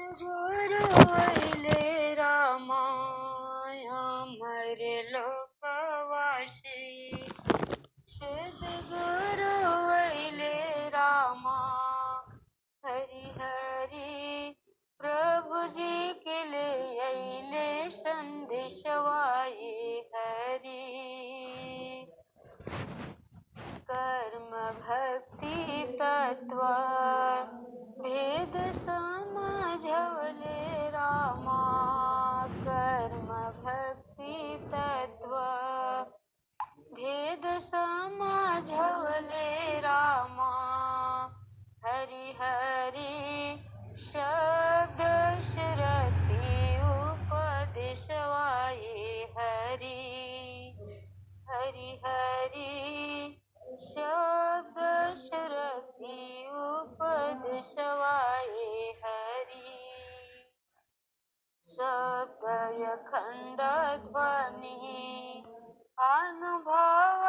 गुरु वैले रामा अमर लोकवासी सद्गुरु वैले रामा हरि हरि प्रभु जी के लिए अइले संदेशवाए हरि कर्म भक्ति तत्व भेद समझवले रामा कर्म भक्ति तत्व भेद समझवले रामा हरि हरि शब्द श्रुति उपदेशवाए हरि हरि हरि शब्द श्रुति उपदेशवाए हरि शब्द खंड ध्वनि अनुभव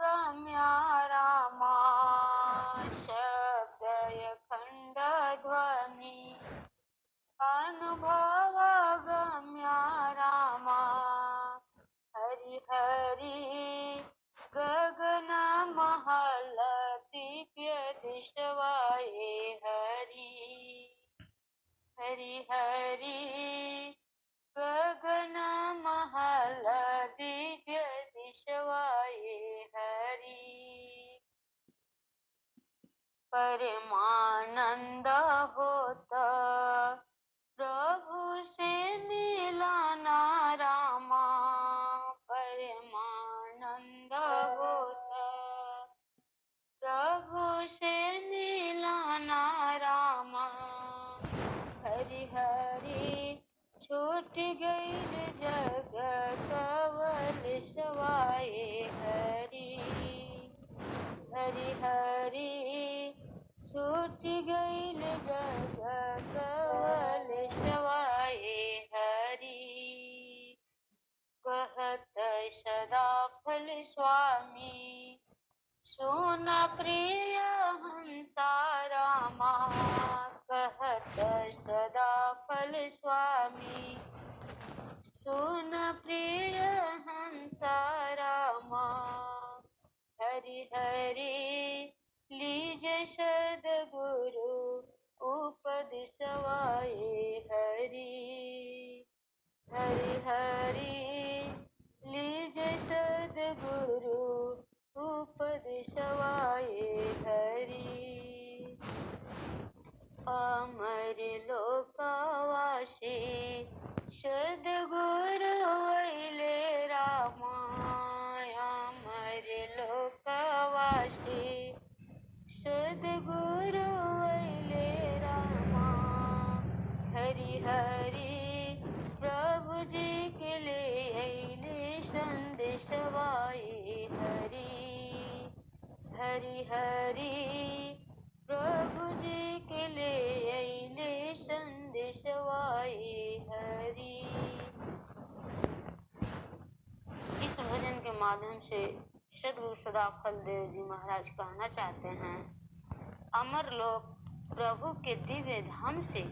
गम्य रामा शब्द खंड ध्वनि अनुभव गम्य रामा हरि हरि गगन महल दिव्य दिशवाए हरि हरि हरि गगन महल दिव्य दिशवाए हरि परमानंद होता प्रभु से मिलाना रामा परमानंद होता प्रभु से मिलाना रामा हरि हरि छूट गई जग कवल सवाए हरि हरि हरि छूट गई जग कवल सवाए हरि कहत सदा फल स्वामी सुन प्रिय हंसा रामा कहत सदा फल स्वामी सुन प्रिय हंसा रामा हरि हरि लीज सद्गुरु उपदेशवाए हरि हरि हरि लीज सद्गुरु उपदेशवाए हरि अमर लोकवासी सद्गुरु वैले रामा अमर लोकवासी सद्गुरु वैले रामा हरि हरि प्रभु जी के लिए अइले संदेशवाए हरि हरि हरि प्रभु जी के लिए अइले संदेशवाए हरि। इस भजन के माध्यम से सद्गुरु सदाफल देव जी महाराज कहना चाहते हैं, अमर लोक प्रभु के दिव्य धाम से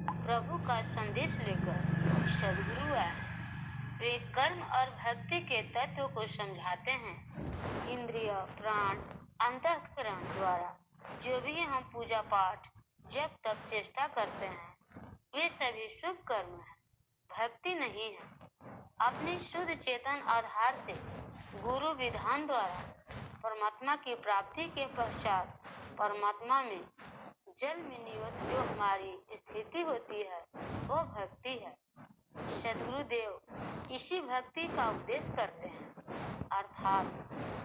प्रभु का संदेश लेकर सद्गुरु आए। वे कर्म और भक्ति के तत्व को समझाते हैं। इंद्रिय प्राण अंतःकरण द्वारा जो भी हम पूजा पाठ जब तक चेष्टा करते हैं वे सभी शुभ कर्म हैं, भक्ति नहीं है। अपने शुद्ध चेतन आधार से गुरु विधान द्वारा परमात्मा की प्राप्ति के पश्चात परमात्मा में जल में निवत जो हमारी स्थिति होती है वो भक्ति है। सद्गुरु देव इसी भक्ति का उपदेश करते हैं, अर्थात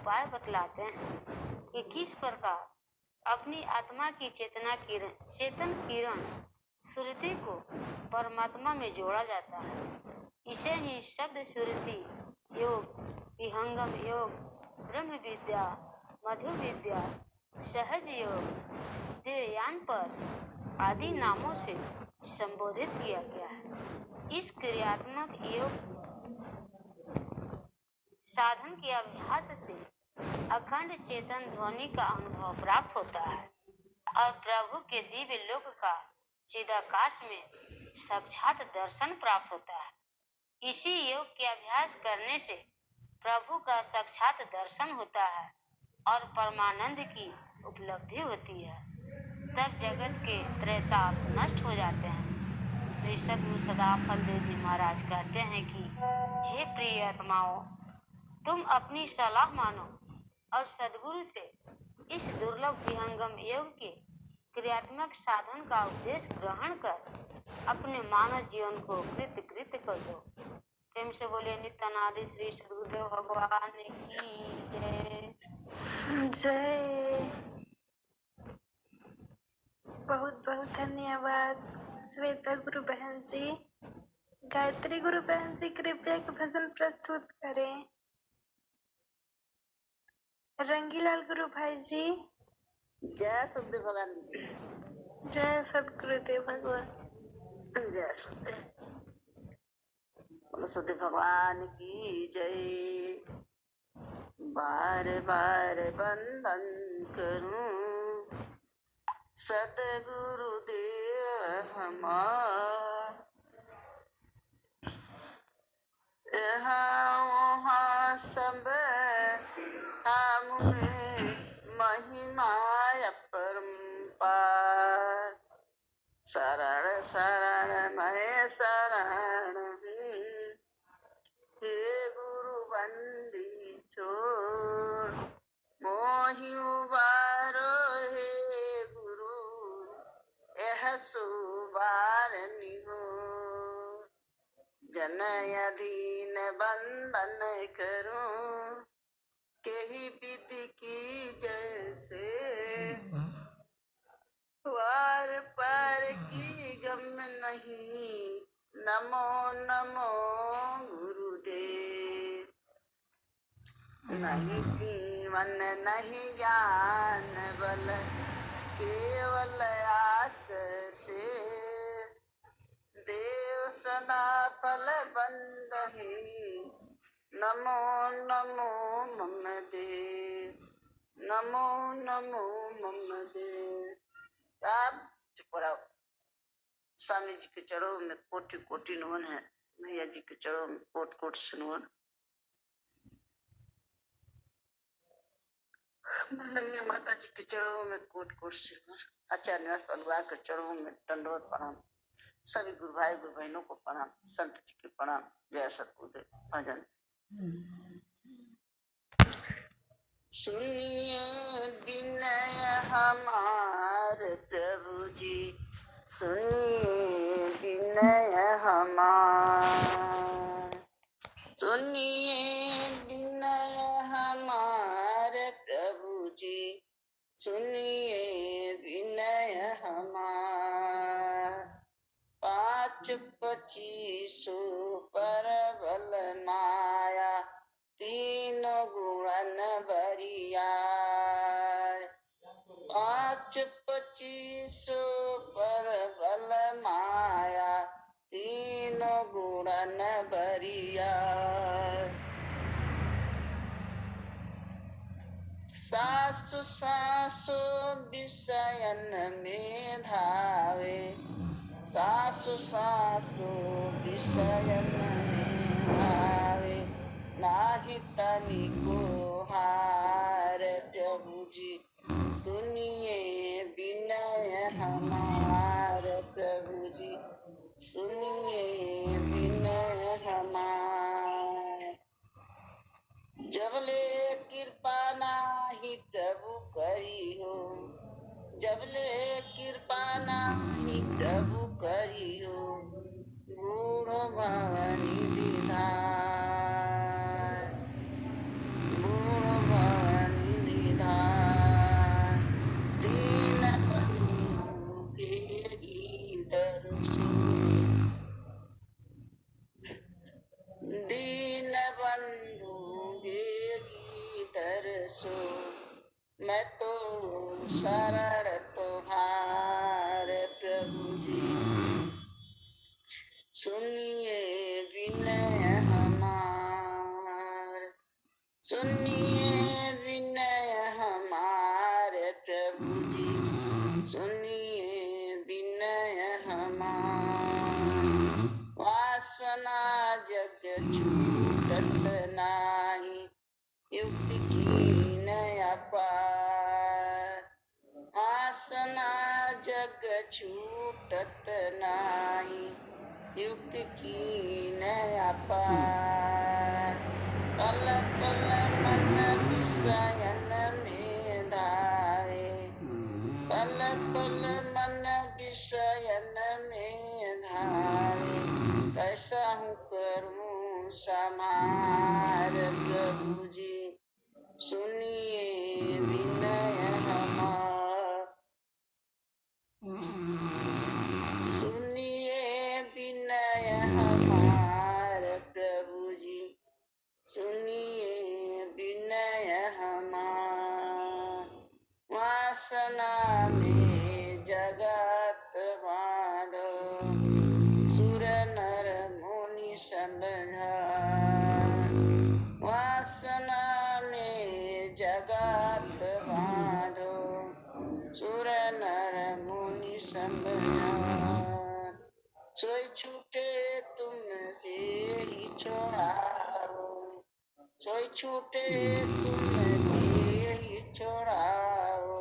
उपाय बतलाते हैं कि किस प्रकार अपनी आत्मा की चेतन किरण सुरति को परमात्मा में जोड़ा जाता है। इसे ही शब्द सुरति योग, विहंगम योग, ब्रह्म विद्या, मधु विद्या, सहज योग, देवयान पद आदि नामों से संबोधित किया गया है। इस क्रियात्मक योग साधन के अभ्यास से अखंड चेतन ध्वनि का अनुभव प्राप्त होता है और प्रभु के दिव्य लोक का चिदाकाश में साक्षात दर्शन प्राप्त होता है। इसी योग के अभ्यास करने से प्रभु का साक्षात दर्शन होता है और परमानंद की उपलब्धि होती है। तब जगत के त्रैताप नष्ट हो जाते हैं। श्री सद्गुरु सदा फलदेव जी महाराज कहते हैं कि हे प्रिय आत्माओं, तुम अपनी सलाह मानो और सद्गुरु से इस दुर्लभ विहंगम योग के क्रियात्मक साधन का उपदेश ग्रहण कर अपने मानव जीवन को कृत कर दो। प्रेम से बोले नित्यानंद श्री सद्गुरुदेव भगवान की जय। जय। बहुत बहुत धन्यवाद श्वेता गुरु बहन जी। गायत्री गुरु बहन जी कृपया एक भजन प्रस्तुत करें। रंगीलाल गुरु भाई जी। जय सतगुरु भगवान जी। जय सतगुरुदेव भगवान। जय सतगुरु भगवान की जय। बार बार वंदन करूं सतगुरुदेव हमार। यहाँ वहाँ सब हम में महिमा अपरंपार। शरण शरण मैं शरण हूँ, हे गुरु बंदी छोड़ मोहि उबारो। हे गुरु यह सुबार निहोर। जन अधीन बंधन करूं केहि विधि की जैसे। वार पार की गम नहीं, नमो नमो गुरुदेव। नहीं जीवन नहीं ज्ञान बल, केवल आस से। देव सदा फल बंदहि, नमो नमो मम देव। नमो नमो मम देव। आप चुप रहो। स्वामी जी के चरणों में कोटि कोटि नमन है। मैया जी के चरणों में कोट कोट सुनवन। माता जी के चरणों में कोट कोट सुनवन। आचार्य निवास परिवार के चरणों में दंडवत प्रणाम। सभी गुरु भाई गुरु बहनों को प्रणाम। संत जी के प्रणाम। जय सतगुरुदेव। भजन सुनिए विनय हमार प्रभु जी। सुनिए विनय हमार। सुनिए विनय हमार प्रभु जी। सुनिए विनय हमार। 5-25 परबल माया, 3 गुणन बरियार। 5-25 परबल माया, 3 गुणन बरियार। सासु सासु विषयन में धावे, सासु सासु विषयन में धावे। नाही तनिको हार प्रभु जी। सुनिए विनय हमार प्रभु जी। सुनिए विनय हमार। जबले कृपा नाही प्रभु करी हो, जबले कृपा नाही प्रभु करी हो। गूढ़ भवानी निधार, गूढ़ भवानी निधार। दीन बंधु के गीत सुन, दीन बंधु के गीत सुन। मैं तो शरण तुम्हार प्रभु जी। सुनिए विनय हमार। सुनिए विनय हमार प्रभु जी। सुनिए विनय हमार। छूटत नाही, युक्ति की नया पार। आसना जग छूटत नाही, युक्ति की नया पार। पल पल मन विषयन में धावे, पल पल मन विषयन में धावे। कैसा हूँ करूँ समार प्रभु जी, सुनिए विनय हमार। सुनिए विनय हमार प्रभु जी, सुनिए विनय हमार। वासना में जगत बांधो, सुर नर मुनि समझा। वासना में जगत बांधो, सुर नर मुनि समझा। सोई छूटे तुम देहि छोड़ाओ, सोई छूटे तुम देहि छोड़ाओ।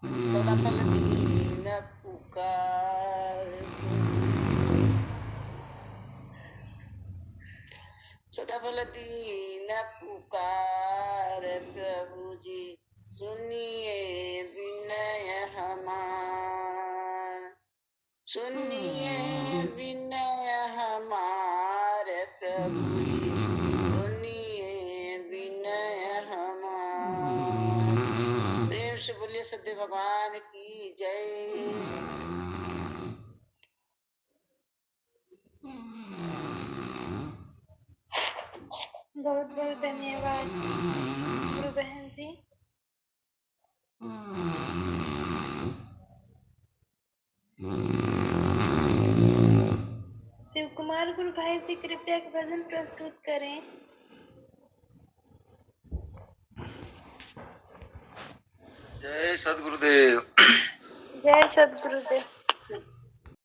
सदा फल दीन पुकार, सदा फल दीन पुकार प्रभु जी, सुनिए विनय हमार। सुनिए विनय हमार प्रभु जी, सुनिए विनय हमार। प्रेम से बोलिए सत्य भगवान की जय। बहुत बहुत धन्यवाद गुरु बहन जी। शिव कुमार गुरु भाई से कृपया एक भजन प्रस्तुत करें। जय सद्गुरुदेव। जय सद्गुरुदेव।